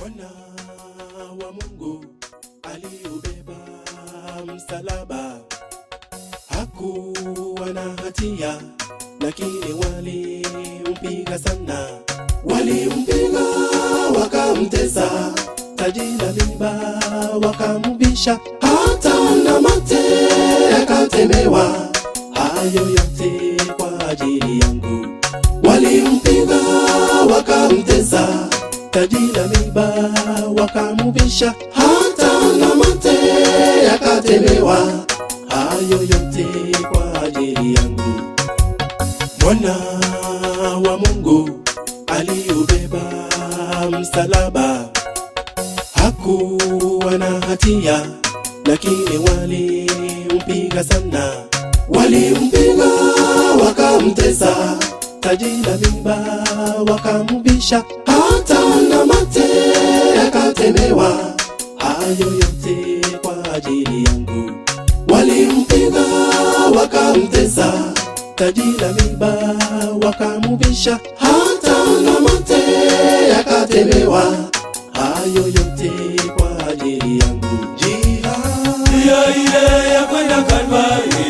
Mwana wa Mungu aliubeba msalaba, hakuwa na hatia, lakini walimpiga sana. Walimpiga wakamtesa, taji la miiba wakamvisha, hata na mate yakatemewa. Hayo yote kwa ajili yangu. Walimpiga wakamtesa, taji la miiba wakamvisha, hata na mate yakatemewa. Hayo yote kwa ajili yangu. Mwana wa Mungu aliubeba msalaba, hakuwa na hatia, lakini walimpiga sana. Walimpiga wakamtesa, taji la miiba wakamvisha, hata na mate yakatemewa. Hayo yote kwa ajili yangu. Walimpiga wakamtesa, taji la miiba wakamvisha, hata na mate yakatemewa. Hayo yote kwa ajili yangu. Njia ile ya kwenda Kalvari,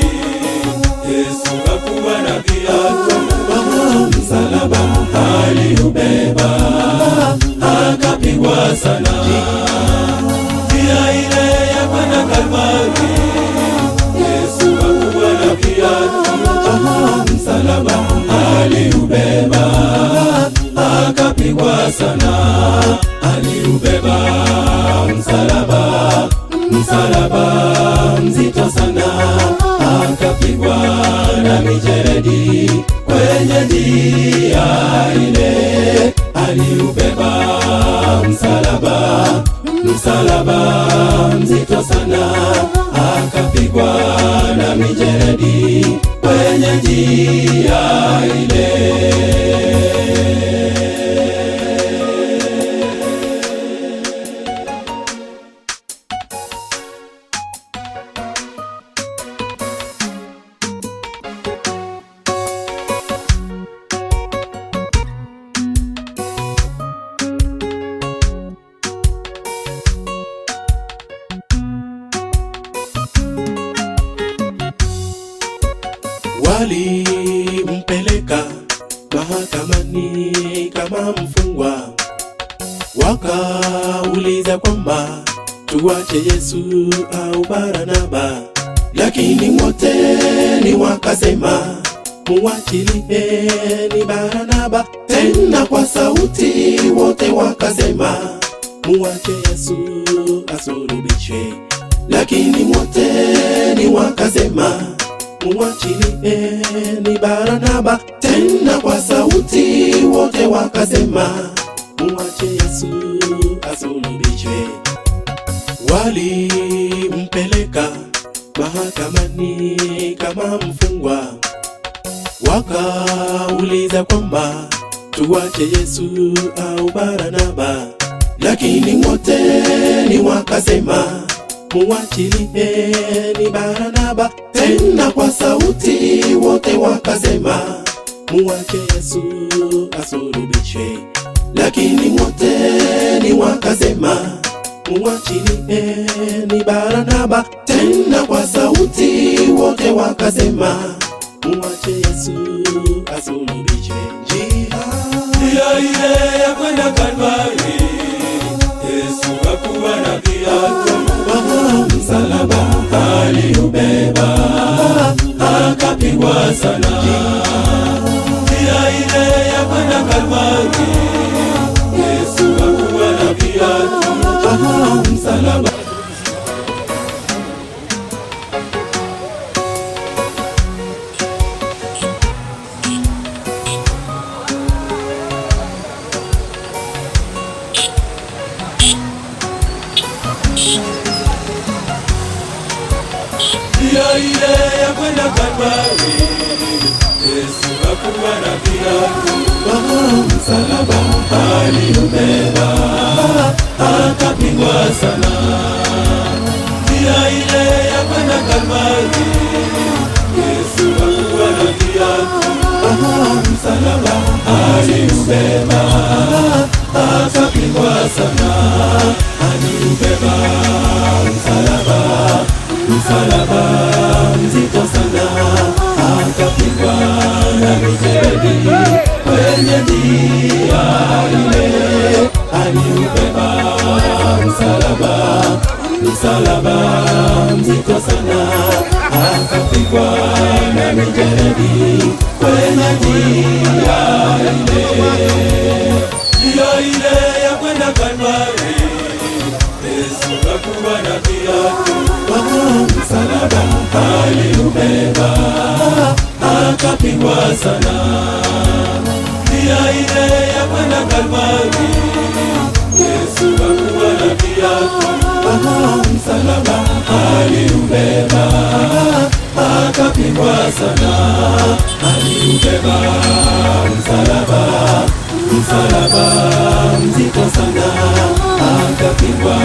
Yesu hakuwa na viatu. Msalaba aliubeba, akapigwa sana. Njia ile ya kwenda Kalvari, Yesu hakuwa na viatu. Msalaba aliubeba, akapigwa sana. Aliubeba msalaba, msalaba mzito sana, akapigwa na mijeredi kwenye njia ile. Aliubeba msalaba, msalaba mzito sana, akapigwa na mijeredi kwenye njia ile. Walimpeleka mahakamani kama mfungwa, wakauliza kwamba tuache Yesu au Barnaba, lakini wote ni wakasema muachilieni Barnaba. Tena kwa sauti wote wakasema muache Yesu asulubishwe, lakini wote ni wakasema muachilieni Barnaba. Tena kwa sauti wote wakasema muache Yesu asulubishwe. Walimpeleka mahakamani kama mfungwa, wakauliza kwamba tuache Yesu au Barnaba, lakini wote ni wakasema muachilieni Barnaba. Tena kwa sauti wote wakasema muache Yesu asulubishwe, lakini wote ni wakasema muachilieni Barnaba. Tena kwa sauti wote wakasema muache Yesu asulubishwe. Njia ile ya kwenda Kalvari, Yesu hakuwa na viatu. Msalaba aliubeba, akapigwa sana. Njia ile ya kwenda Kalvari, Yesu hakuwa na viatu. Msalaba ile ya kwenda Kalvari, Yesu hakuwa na viatu. Msalaba aliubeba, akapigwa sana. Njia ile ya kwenda Kalvari, Yesu hakuwa na viatu. Msalaba aliubeba, akapigwa sana. aliubeba msalaba, msalaba mzito sana, akapigwa na mijeledi kwenye njia ile. Aliubeba msalaba, msalaba mzito sana, akapigwa na mijeledi kwenye njia ile. Njia ile ya kwenda Kalvari, Yesu hakuwa na viatu. Msalaba aliubeba, akapigwa sana. Njia ile ya kwenda Kalvari, Yesu hakuwa na viatu. Msalaba aliubeba, akapigwa sana. Aliubeba msalaba, msalaba mzito sana, akapigwa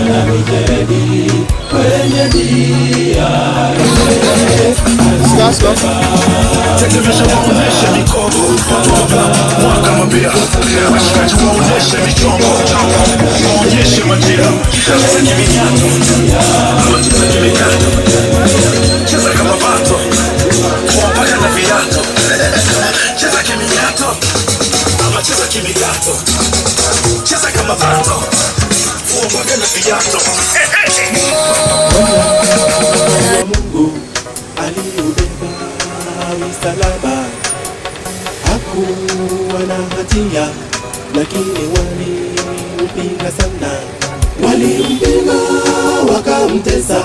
na mijeledi kwenye njia ile. Tekevesha waoneshe mikogo mwaka mapia washikaji waoneshe michongo waonyeshe majira cheza kiminyato cheza kimikato cheza kama bato mpaka na viato cheza kiminyato ama cheza kimikato cheza kama bato mpaka na viato. Mungu aliubeba msalaba, hakuwa na hatia, lakini walimpiga sana. Walimpiga wakamtesa,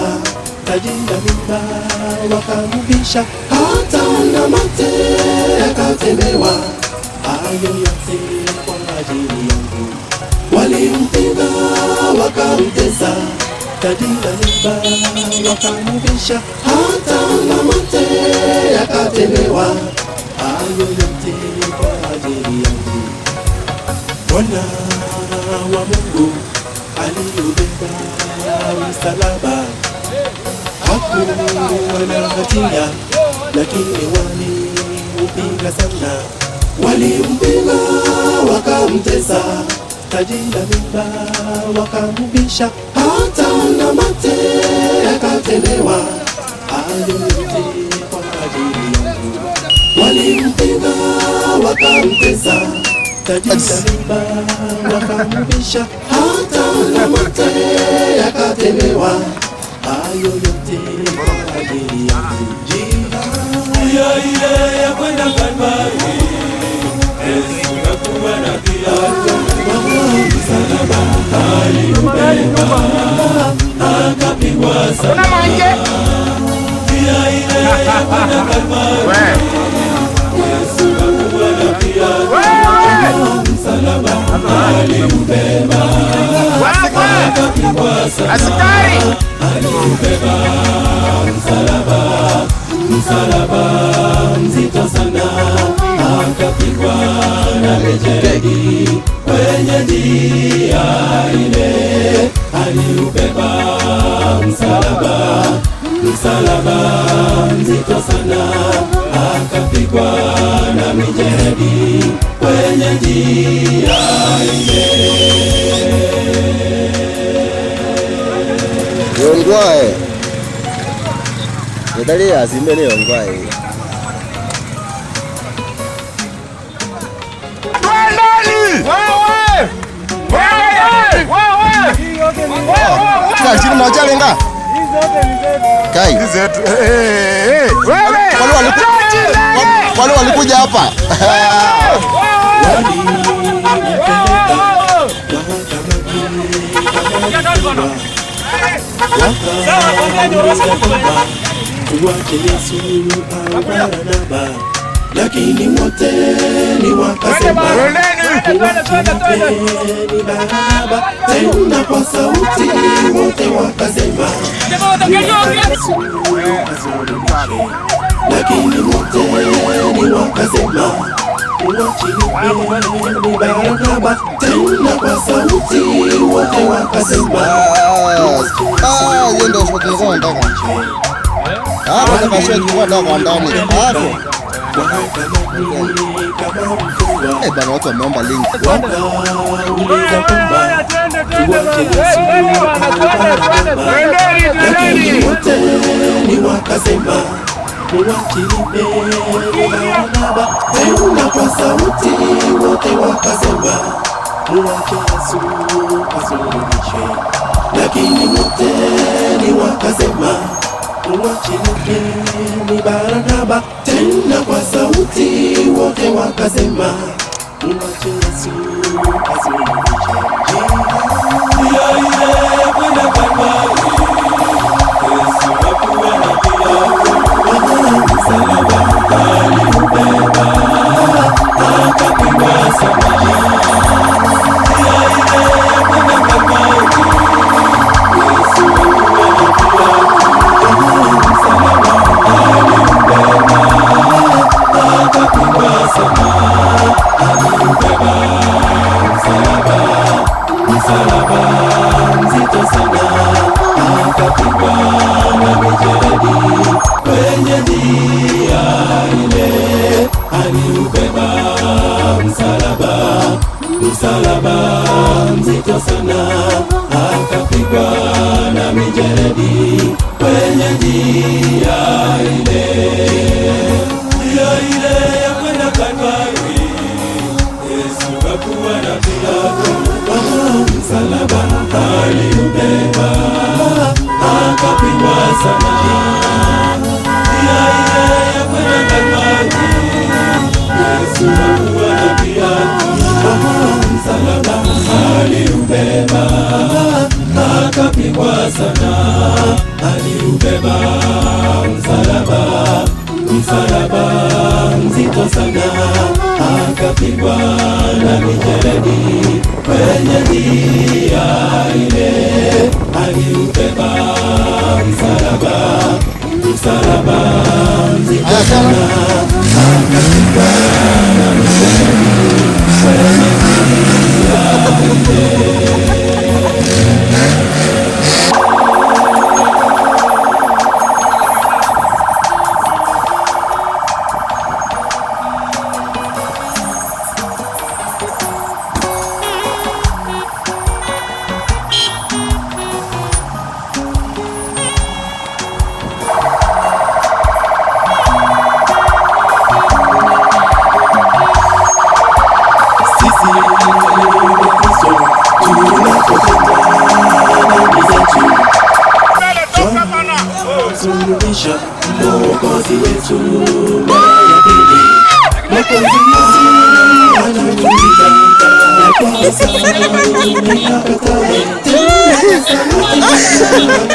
taji la mimba wakamvisha, hata na mate yakatemewa. Hayo yote kwa ajili yangu. Walimpiga wakamtesa, taji la mimba wakamvisha, hata na mate yakatemewa. Hayo yote kwa ajili yangu. Mwana wa Mungu aliubeba msalaba, hakuwa na hatia, lakini walimpiga sana. Walimpiga wakamtesa, taji la mimba wakamvisha, hata na mate yakatemewa. Hayo yote kwa ajili yangu. Walimpiga wakamtesa, taji la mimba wakamvisha, hata na mate yakatemewa. Hayo yote kwa ajili yangu. Njia ile ya kwenda Kalvari, Yesu hakuwa na viatu. Msalaba aliubeba, akapigwa sana. Njia ile ya kwenda Kalvari, Yesu hakuwa na viatu. Msalaba aliubeba, akapigwa sana. Aliubeba msalaba, msalaba mzito sana, akapigwa na mijeledi kwenye njia ile. Aliubeba msalaba, msalaba mzito sana, akapigwa na mijeledi kwenye njia ile. Yongwae Yodali azimbe ni yongwae. Sasa chini na jalenga. Kai. Wale walikuja hapa. Tuwache Yesu au Barnaba, lakini wote ni wakasema ni Barnaba, tena kwa sauti wote wakasema lakini wote ni wakasema ni Barnaba, tena kwa sauti wote wakasema Yendo kwa ndani. Hapo kama kwa ndani. Hapo. Bana watu wameomba link. lakini wote ni wakasema muachilipe Barnaba, tena kwa sauti wote wakasema muache Yesu asulubishwe, lakini wote ni wakasema muachilipe Barnaba, tena kwa sauti wote wakasema muache Yesu asulubishwe. Njia ile kwenda Kalvari, Yesu hakuwa na viatu, msalaba aliubeba, akapigwa sana. Njia ile kwenda Kalvari, Yesu hakuwa na viatu, msalaba aliubeba, akapigwa sana. Aliubeba msalaba mzito sana, akapigwa na mijeledi kwenye njia ile. Aliubeba msalaba mzito sana, akapigwa na mijeledi kwenye njia ile. Njia ile ya kwenda Kalvari, Yesu hakuwa na viatu, msalaba aliubeba, akapigwa sana. Njia ile ya kwenda Kalvari, Yesu hakuwa na viatu, msalaba aliubeba, akapigwa sana. Aliubeba msalaba mzito sana, akapigwa na mijeledi kwenye njia ile. Aliubeba msalaba mzito sana, akapigwa na mijeledi kwenye njia ile. Sulubisha Mwokozi Yesu mara ya pili. Mwokozi Yesu anatuita, lakini sasa tunakatae.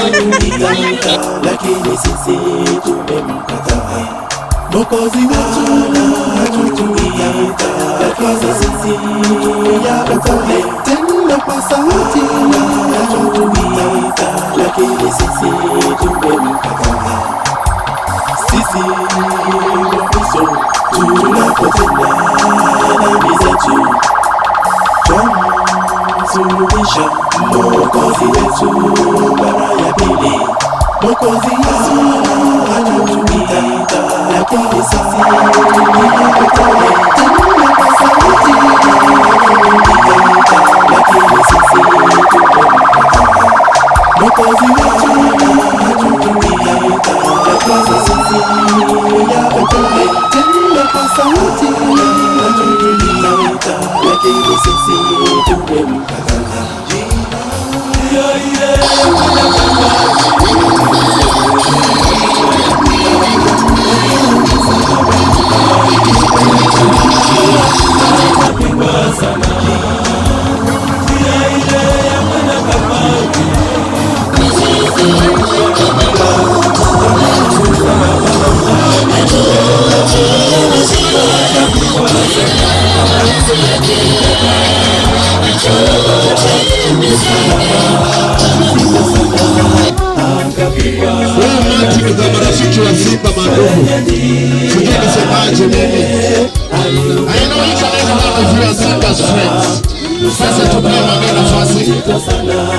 Anatuita, lakini sisi tumemkataa. Mwokozi wetu anatuita, lakini sisi tumemkataa. Tena kwa sauti anatuita, lakini sisi tumemkataa. Sisi Wakristo tunapotenda dhambi zetu, twamsulubisha Mwokozi wetu mara ya pili. Mwokozi Yesu anatuita, lakini sisi tumemkataa. Tena kwa sauti anatuita, lakini sisi tumemkataa. Mwokozi wetu anatuita, lakini sisi tumemkataa. Tena kwa sauti anatuita, lakini sisi tumemkataa. Njia ile akapigwa sana. Njia ile ya kwenda Kalvari, marafiki wa Simba mandugu, sijui nisemaje mimi. I know each and every one of you are Simba's friends. Sasa tupewe Magea nafasi.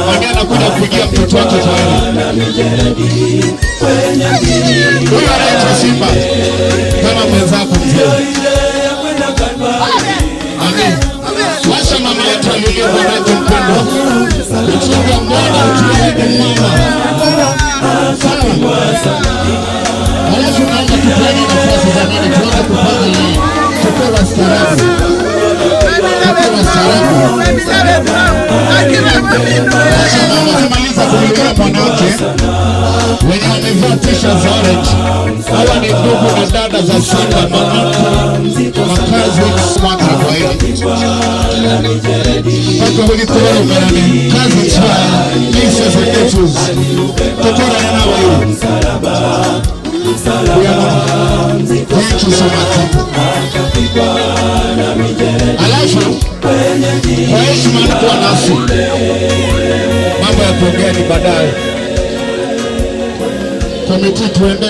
Magea anakuja kupigia mtoto wake kweli. Huyu anaitwa Simba kama mwenzako mzee. Amen. Washa mama yetu aliye mwanake mpendo. Bwana utuweke mama. Alafu naomba tupeane nafasi jamani, tuanze kupanga hii. Tupewe wastaarabu. Tumaliza kuingia mwanamke wenye wamevaa t-shirt za orange. Hawa ni ndugu na dada za Simba, makazi mwaka kwa hili pako hulitoro merani kazi chwa nisa zeketus tokora ya nawa yu. Thank you so much. Alafu kwa heshima nikuwa nasi, mambo ya kuongea ni baadaye. Komiti tuende.